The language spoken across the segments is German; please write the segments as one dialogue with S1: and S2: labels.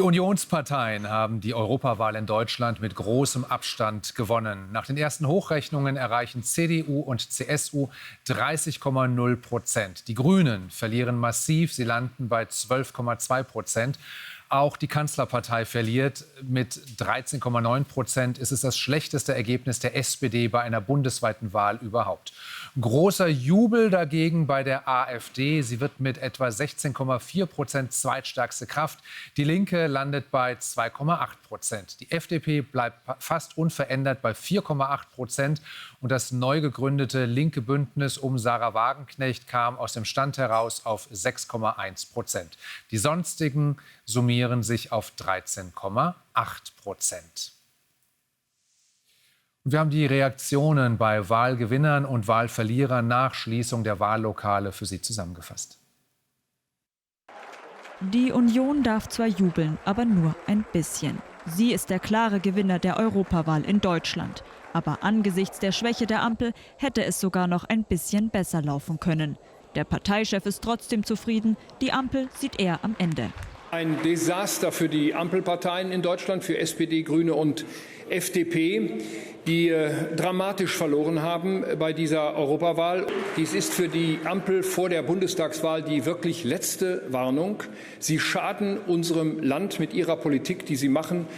S1: Die Unionsparteien haben die Europawahl in Deutschland mit großem Abstand gewonnen. Nach den ersten Hochrechnungen erreichen CDU und CSU 30,0%. Die Grünen verlieren massiv, sie landen bei 12,2%. Auch die Kanzlerpartei verliert. Mit 13,9% ist es das schlechteste Ergebnis der SPD bei einer bundesweiten Wahl überhaupt. Großer Jubel dagegen bei der AfD. Sie wird mit etwa 16,4% zweitstärkste Kraft. Die Linke landet bei 2,8%. Die FDP bleibt fast unverändert bei 4,8%. Und das neu gegründete linke Bündnis um Sarah Wagenknecht kam aus dem Stand heraus auf 6,1%. Die sonstigen summieren sich auf 13,8%. Und wir haben die Reaktionen bei Wahlgewinnern und Wahlverlierern nach Schließung der Wahllokale für Sie zusammengefasst.
S2: Die Union darf zwar jubeln, aber nur ein bisschen. Sie ist der klare Gewinner der Europawahl in Deutschland. Aber angesichts der Schwäche der Ampel hätte es sogar noch ein bisschen besser laufen können. Der Parteichef ist trotzdem zufrieden, die Ampel sieht er am Ende.
S3: Ein Desaster für die Ampelparteien in Deutschland, für SPD, Grüne und FDP, die dramatisch verloren haben bei dieser Europawahl. Dies ist für die Ampel vor der Bundestagswahl die wirklich letzte Warnung. Sie schaden unserem Land mit ihrer Politik, die sie machen.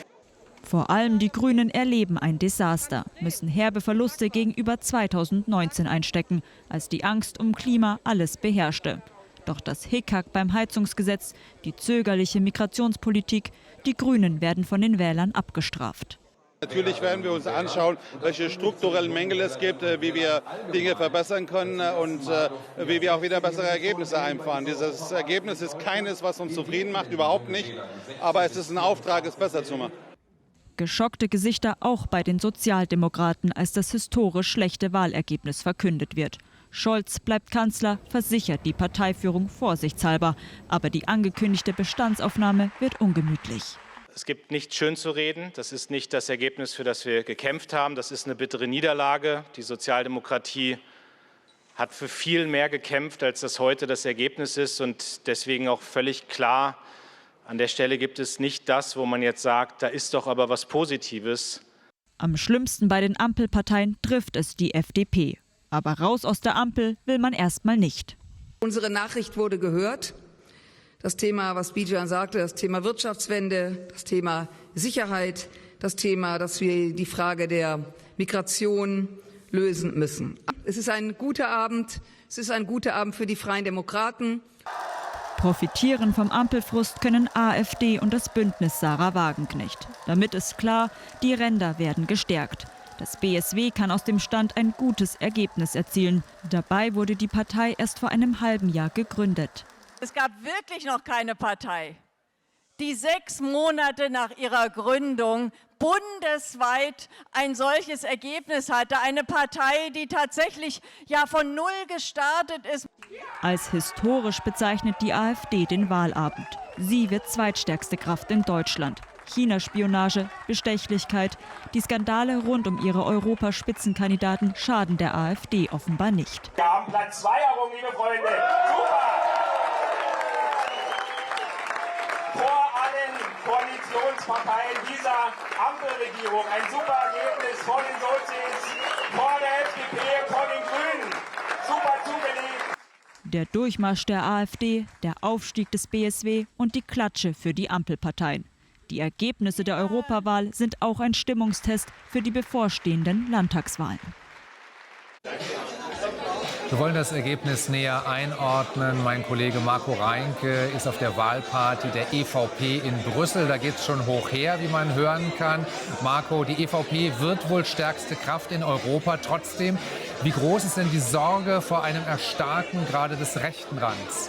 S2: Vor allem die Grünen erleben ein Desaster, müssen herbe Verluste gegenüber 2019 einstecken, als die Angst um Klima alles beherrschte. Doch das Hickhack beim Heizungsgesetz, die zögerliche Migrationspolitik, die Grünen werden von den Wählern abgestraft.
S4: Natürlich werden wir uns anschauen, welche strukturellen Mängel es gibt, wie wir Dinge verbessern können und wie wir auch wieder bessere Ergebnisse einfahren. Dieses Ergebnis ist keines, was uns zufrieden macht, überhaupt nicht. Aber es ist ein Auftrag, es besser zu machen.
S2: Geschockte Gesichter auch bei den Sozialdemokraten, als das historisch schlechte Wahlergebnis verkündet wird. Scholz bleibt Kanzler, versichert die Parteiführung vorsichtshalber. Aber die angekündigte Bestandsaufnahme wird ungemütlich.
S5: Es gibt nichts schön zu reden. Das ist nicht das Ergebnis, für das wir gekämpft haben. Das ist eine bittere Niederlage. Die Sozialdemokratie hat für viel mehr gekämpft, als das heute das Ergebnis ist. Und deswegen auch völlig klar, an der Stelle gibt es nicht das, wo man jetzt sagt, da ist doch aber was Positives.
S2: Am schlimmsten bei den Ampelparteien trifft es die FDP. Aber raus aus der Ampel will man erstmal nicht.
S6: Unsere Nachricht wurde gehört. Das Thema, was Bijan sagte, das Thema Wirtschaftswende, das Thema Sicherheit, das Thema, dass wir die Frage der Migration lösen müssen. Es ist ein guter Abend. Es ist ein guter Abend für die Freien Demokraten.
S2: Profitieren vom Ampelfrust können AfD und das Bündnis Sarah Wagenknecht. Damit ist klar, die Ränder werden gestärkt. Das BSW kann aus dem Stand ein gutes Ergebnis erzielen. Dabei wurde die Partei erst vor einem halben Jahr gegründet.
S7: Es gab wirklich noch keine Partei, die 6 Monate nach ihrer Gründung bundesweit ein solches Ergebnis hatte. Eine Partei, die tatsächlich von Null gestartet ist.
S2: Als historisch bezeichnet die AfD den Wahlabend. Sie wird zweitstärkste Kraft in Deutschland. China-Spionage, Bestechlichkeit, die Skandale rund um ihre Europaspitzenkandidaten schaden der AfD offenbar nicht.
S8: Wir haben Platz 2 herum, liebe Freunde. Super! Vor allen Koalitionsparteien dieser Ampelregierung ein super Ergebnis vor den Sozis, vor der FDP, vor den Grünen. Super zugelegt.
S2: Der Durchmarsch der AfD, der Aufstieg des BSW und die Klatsche für die Ampelparteien. Die Ergebnisse der Europawahl sind auch ein Stimmungstest für die bevorstehenden Landtagswahlen.
S1: Wir wollen das Ergebnis näher einordnen. Mein Kollege Marco Reinke ist auf der Wahlparty der EVP in Brüssel. Da geht es schon hoch her, wie man hören kann. Marco, die EVP wird wohl stärkste Kraft in Europa. Trotzdem, wie groß ist denn die Sorge vor einem Erstarken gerade des rechten Rands?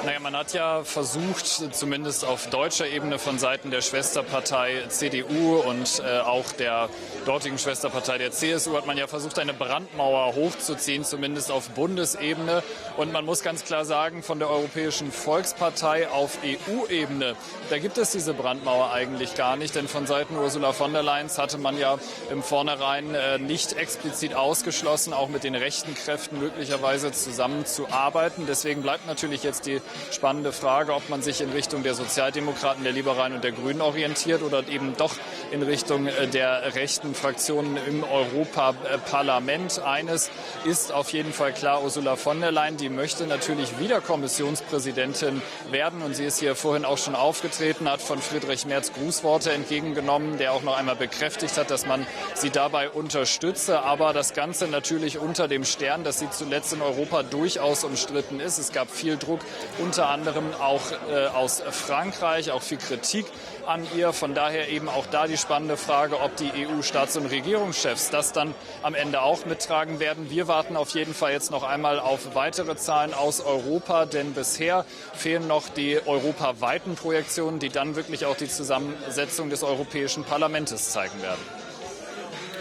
S9: Naja, man hat ja versucht, zumindest auf deutscher Ebene von Seiten der Schwesterpartei CDU und auch der dortigen Schwesterpartei der CSU, hat man ja versucht, eine Brandmauer hochzuziehen, zumindest auf Bundesebene. Und man muss ganz klar sagen, von der Europäischen Volkspartei auf EU-Ebene, da gibt es diese Brandmauer eigentlich gar nicht. Denn von Seiten Ursula von der Leyen hatte man ja im Vornherein nicht explizit ausgeschlossen, auch mit den rechten Kräften möglicherweise zusammenzuarbeiten. Deswegen bleibt natürlich jetzt die spannende Frage, ob man sich in Richtung der Sozialdemokraten, der Liberalen und der Grünen orientiert oder eben doch in Richtung der rechten Fraktionen im Europaparlament. Eines ist auf jeden Fall klar, Ursula von der Leyen, die möchte natürlich wieder Kommissionspräsidentin werden. Und sie ist hier vorhin auch schon aufgetreten, hat von Friedrich Merz Grußworte entgegengenommen, der auch noch einmal bekräftigt hat, dass man sie dabei unterstütze. Aber das Ganze natürlich unter dem Stern, dass sie zuletzt in Europa durchaus umstritten ist. Es gab viel Druck, unter anderem auch aus Frankreich, auch viel Kritik an ihr. Von daher eben auch da die spannende Frage, ob die EU-Staats- und Regierungschefs das dann am Ende auch mittragen werden. Wir warten auf jeden Fall jetzt noch einmal auf weitere Zahlen aus Europa, denn bisher fehlen noch die europaweiten Projektionen, die dann wirklich auch die Zusammensetzung des Europäischen Parlaments zeigen werden.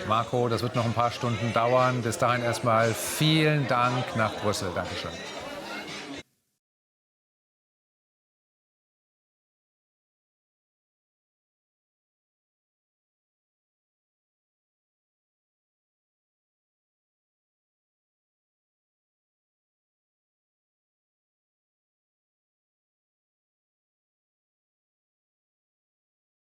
S1: Marco, das wird noch ein paar Stunden dauern. Bis dahin erstmal vielen Dank nach Brüssel. Dankeschön.